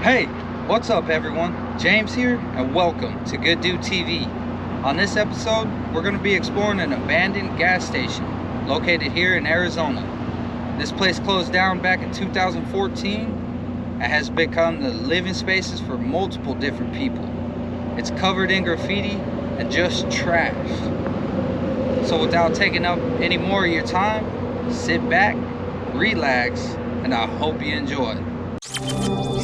Hey, what's up everyone? James here and welcome to GoodDudeTV. On this episode, we're going to be exploring an abandoned gas station located here in Arizona. This place closed down back in 2014 and has become the living spaces for multiple different people. It's covered in graffiti and just trash. So without taking up any more of your time, sit back, relax, and I hope you enjoy.